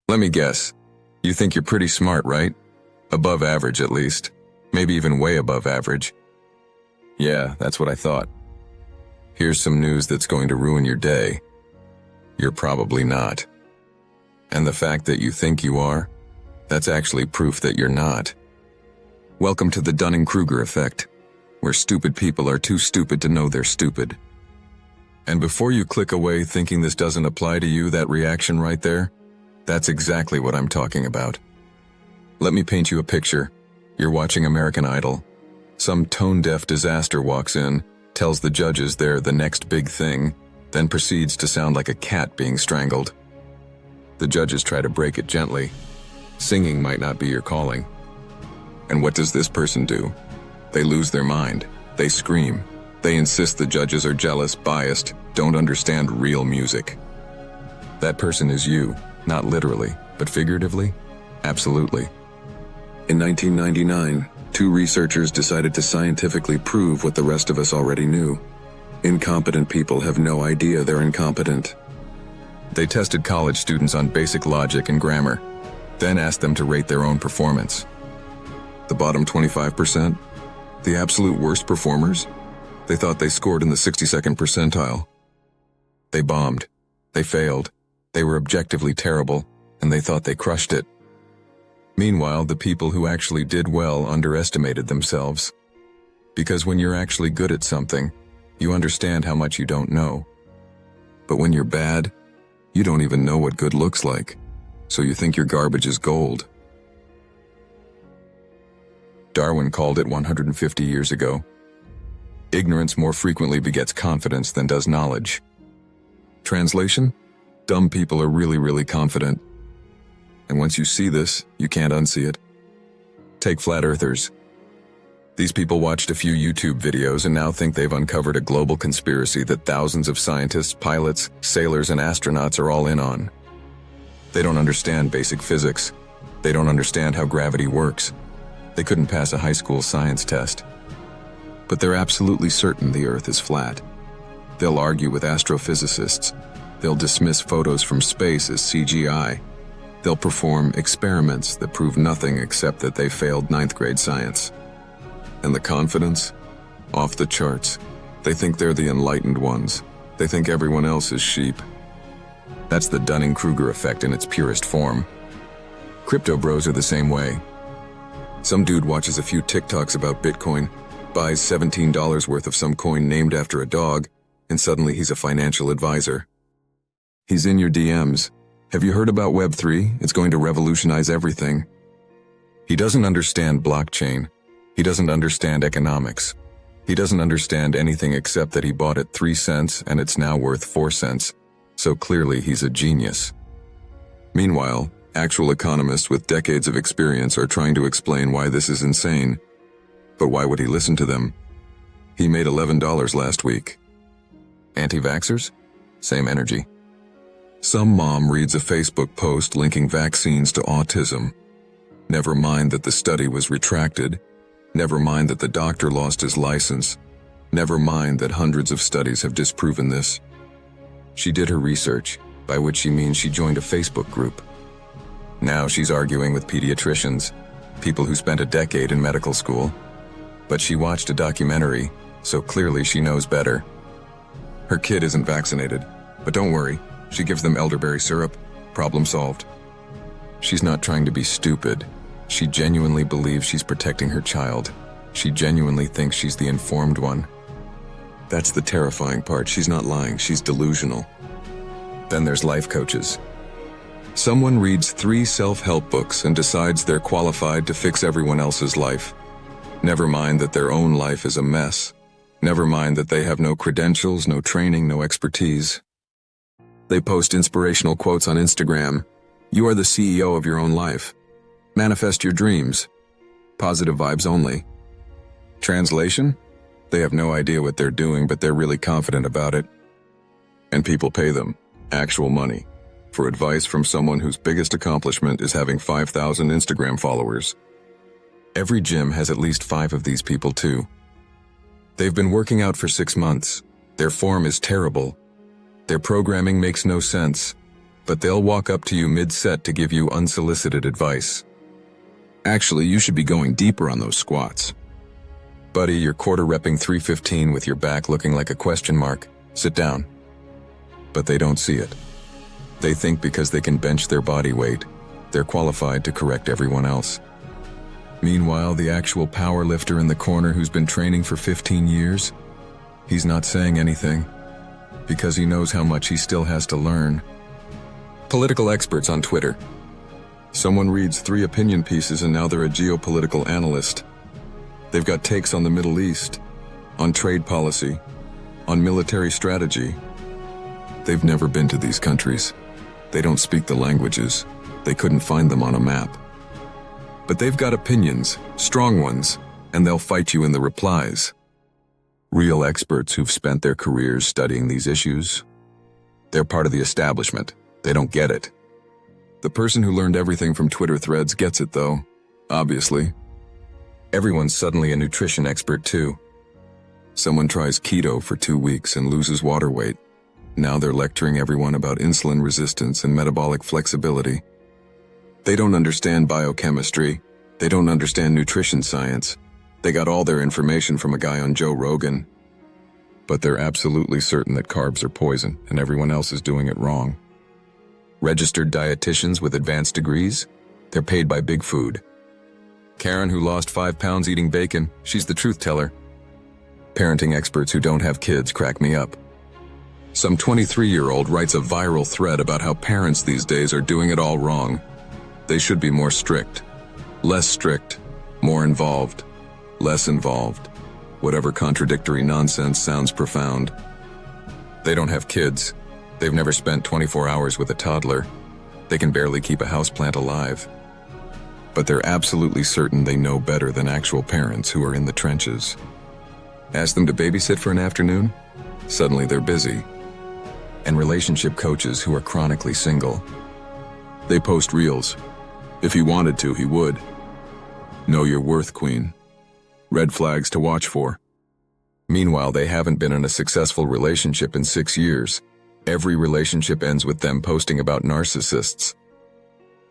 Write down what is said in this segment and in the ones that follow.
Let me guess. You think you're pretty smart, right? Above average, at least. Maybe even way above average. Yeah, that's what I thought. Here's some news that's going to ruin your day. You're probably not. And the fact that you think you are, that's actually proof that you're not. Welcome to the Dunning-Kruger effect, where stupid people are too stupid to know they're stupid. And before you click away thinking this doesn't apply to you, that reaction right there, that's exactly what I'm talking about. Let me paint you a picture. You're watching American Idol. Some tone-deaf disaster walks in, tells the judges they're the next big thing, then proceeds to sound like a cat being strangled. The judges try to break it gently. Singing might not be your calling. And what does this person do? They lose their mind. They scream. They insist the judges are jealous, biased, don't understand real music. That person is you, not literally, but figuratively? Absolutely. In 1999, two researchers decided to scientifically prove what the rest of us already knew. Incompetent people have no idea they're incompetent. They tested college students on basic logic and grammar, then asked them to rate their own performance. The bottom 25%? The absolute worst performers? They thought they scored in the 62nd percentile. They bombed. They failed. They were objectively terrible, and they thought they crushed it. Meanwhile, the people who actually did well underestimated themselves. Because when you're actually good at something, you understand how much you don't know. But when you're bad, you don't even know what good looks like, so you think your garbage is gold. Darwin called it 150 years ago. Ignorance more frequently begets confidence than does knowledge. Translation? Dumb people are really confident. And once you see this, you can't unsee it. Take flat earthers. These people watched a few YouTube videos and now think they've uncovered a global conspiracy that thousands of scientists, pilots, sailors, and astronauts are all in on. They don't understand basic physics. They don't understand how gravity works. They couldn't pass a high school science test. But they're absolutely certain the Earth is flat. They'll argue with astrophysicists. They'll dismiss photos from space as CGI. They'll perform experiments that prove nothing except that they failed 9th grade science. And the confidence? Off the charts. They think they're the enlightened ones. They think everyone else is sheep. That's the Dunning-Kruger effect in its purest form. Crypto bros are the same way. Some dude watches a few TikToks about Bitcoin, buys $17 worth of some coin named after a dog, and suddenly he's a financial advisor. He's in your DMs. Have you heard about Web3? It's going to revolutionize everything. He doesn't understand blockchain. He doesn't understand economics. He doesn't understand anything except that he bought it 3 cents and it's now worth 4 cents. So clearly he's a genius. Meanwhile, actual economists with decades of experience are trying to explain why this is insane. But why would he listen to them? He made $11 last week. Anti-vaxxers? Same energy. Some mom reads a Facebook post linking vaccines to autism. Never mind that the study was retracted. Never mind that the doctor lost his license. Never mind that hundreds of studies have disproven this. She did her research, by which she means she joined a Facebook group. Now she's arguing with pediatricians, people who spent a decade in medical school. But she watched a documentary, so clearly she knows better. Her kid isn't vaccinated, but don't worry, she gives them elderberry syrup. Problem solved. She's not trying to be stupid. She genuinely believes she's protecting her child. She genuinely thinks she's the informed one. That's the terrifying part. She's not lying, she's delusional. Then there's life coaches. Someone reads 3 self-help books and decides they're qualified to fix everyone else's life. Never mind that their own life is a mess. Never mind that they have no credentials, no training, no expertise. They post inspirational quotes on Instagram. You are the CEO of your own life. Manifest your dreams. Positive vibes only. Translation? They have no idea what they're doing, but they're really confident about it. And people pay them, actual money, for advice from someone whose biggest accomplishment is having 5,000 Instagram followers. Every gym has at least 5 of these people too. They've been working out for 6 months. Their form is terrible. Their programming makes no sense. but they'll walk up to you mid-set to give you unsolicited advice. Actually, you should be going deeper on those squats. Buddy, you're quarter repping 315 with your back looking like a question mark. Sit down. But they don't see it. They think because they can bench their body weight, they're qualified to correct everyone else. Meanwhile, the actual power lifter in the corner who's been training for 15 years, he's not saying anything because he knows how much he still has to learn. Political experts on Twitter. Someone reads 3 opinion pieces and now they're a geopolitical analyst. They've got takes on the Middle East, on trade policy, on military strategy. They've never been to these countries. They don't speak the languages. They couldn't find them on a map. But they've got opinions, strong ones, and they'll fight you in the replies. Real experts who've spent their careers studying these issues. They're part of the establishment. They don't get it. The person who learned everything from Twitter threads gets it though, obviously. Everyone's suddenly a nutrition expert too. Someone tries keto for 2 weeks and loses water weight. Now they're lecturing everyone about insulin resistance and metabolic flexibility. They don't understand biochemistry. They don't understand nutrition science. They got all their information from a guy on Joe Rogan. But they're absolutely certain that carbs are poison and everyone else is doing it wrong. Registered dietitians with advanced degrees, they're paid by Big Food. Karen, who lost 5 pounds eating bacon, she's the truth teller. Parenting experts who don't have kids crack me up. Some 23-year-old writes a viral thread about how parents these days are doing it all wrong. They should be more strict, less strict, more involved, less involved. Whatever contradictory nonsense sounds profound. They don't have kids. They've never spent 24 hours with a toddler. They can barely keep a houseplant alive. But they're absolutely certain they know better than actual parents who are in the trenches. Ask them to babysit for an afternoon? Suddenly they're busy. And relationship coaches who are chronically single. They post reels. If he wanted to, he would. Know your worth, queen. Red flags to watch for. Meanwhile, they haven't been in a successful relationship in 6 years. Every relationship ends with them posting about narcissists.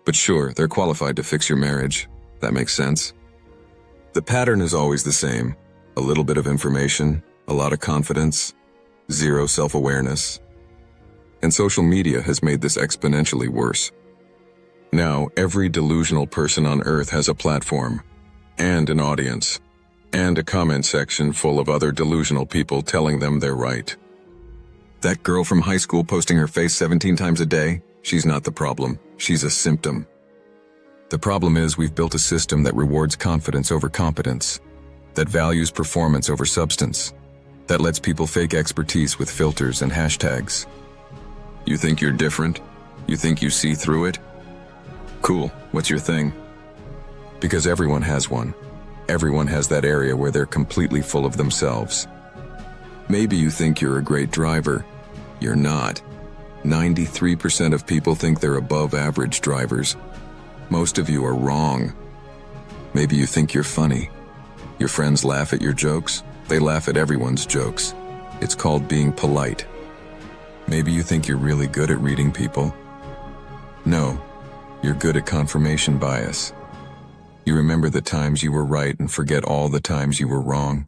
But sure, they're qualified to fix your marriage. That makes sense. The pattern is always the same. A little bit of information, a lot of confidence, zero self-awareness. And social media has made this exponentially worse. Now, every delusional person on Earth has a platform, and an audience, and a comment section full of other delusional people telling them they're right. That girl from high school posting her face 17 times a day, she's not the problem, she's a symptom. The problem is we've built a system that rewards confidence over competence, that values performance over substance, that lets people fake expertise with filters and hashtags. You think you're different? You think you see through it? Cool, what's your thing? Because everyone has one. Everyone has that area where they're completely full of themselves. Maybe you think you're a great driver. You're not. 93% of people think they're above average drivers. Most of you are wrong. Maybe you think you're funny. Your friends laugh at your jokes. They laugh at everyone's jokes. It's called being polite. Maybe you think you're really good at reading people. No, you're good at confirmation bias. You remember the times you were right and forget all the times you were wrong.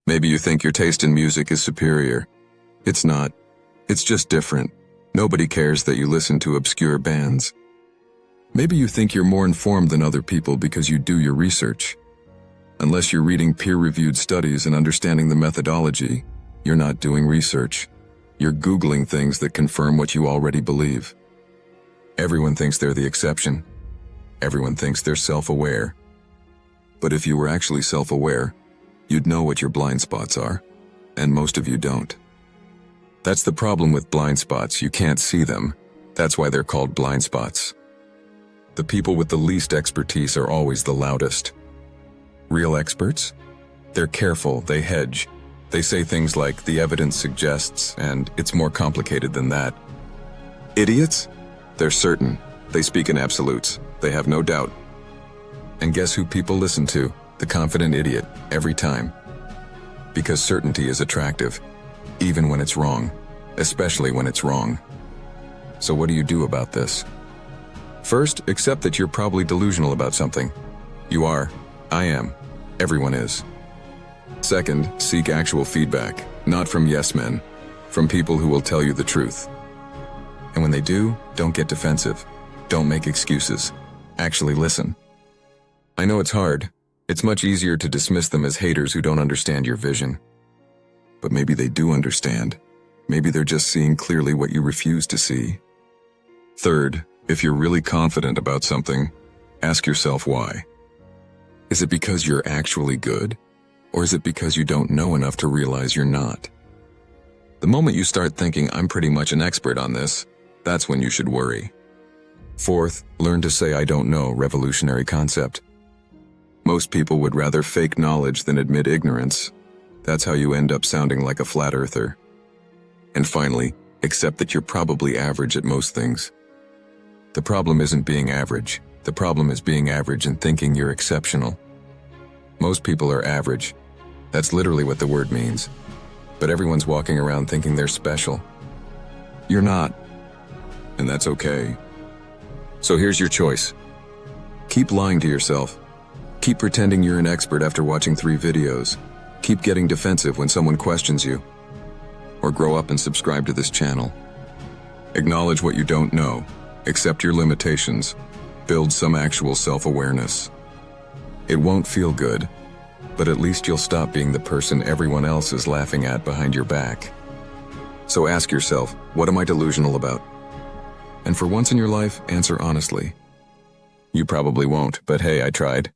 Maybe you think your taste in music is superior. It's not. It's just different. Nobody cares that you listen to obscure bands. Maybe you think you're more informed than other people because you do your research. Unless you're reading peer-reviewed studies and understanding the methodology, you're not doing research. You're Googling things that confirm what you already believe. Everyone thinks they're the exception. Everyone thinks they're self-aware. But if you were actually self-aware, you'd know what your blind spots are, and most of you don't. That's the problem with blind spots, you can't see them. That's why they're called blind spots. The people with the least expertise are always the loudest. Real experts? They're careful, they hedge. They say things like, the evidence suggests, and it's more complicated than that. Idiots? They're certain. They speak in absolutes. They have no doubt. And guess who people listen to? The confident idiot, every time. Because certainty is attractive, even when it's wrong, especially when it's wrong. So what do you do about this? First, accept that you're probably delusional about something. You are. I am. Everyone is. Second, seek actual feedback, not from yes men, from people who will tell you the truth. And when they do, don't get defensive. Don't make excuses. Actually listen. I know it's hard. It's much easier to dismiss them as haters who don't understand your vision. But maybe they do understand. Maybe they're just seeing clearly what you refuse to see. Third, if you're really confident about something, ask yourself why. Is it because you're actually good? Or is it because you don't know enough to realize you're not? The moment you start thinking, I'm pretty much an expert on this, that's when you should worry. Fourth, learn to say I don't know, revolutionary concept. Most people would rather fake knowledge than admit ignorance. That's how you end up sounding like a flat earther. And finally, accept that you're probably average at most things. The problem isn't being average. The problem is being average and thinking you're exceptional. Most people are average. That's literally what the word means. But everyone's walking around thinking they're special. You're not. And that's okay. So here's your choice. Keep lying to yourself. Keep pretending you're an expert after watching 3 videos. Keep getting defensive when someone questions you. Or grow up and subscribe to this channel. Acknowledge what you don't know. Accept your limitations. Build some actual self-awareness. It won't feel good, but at least you'll stop being the person everyone else is laughing at behind your back. So ask yourself, what am I delusional about? And for once in your life, answer honestly. You probably won't, but hey, I tried.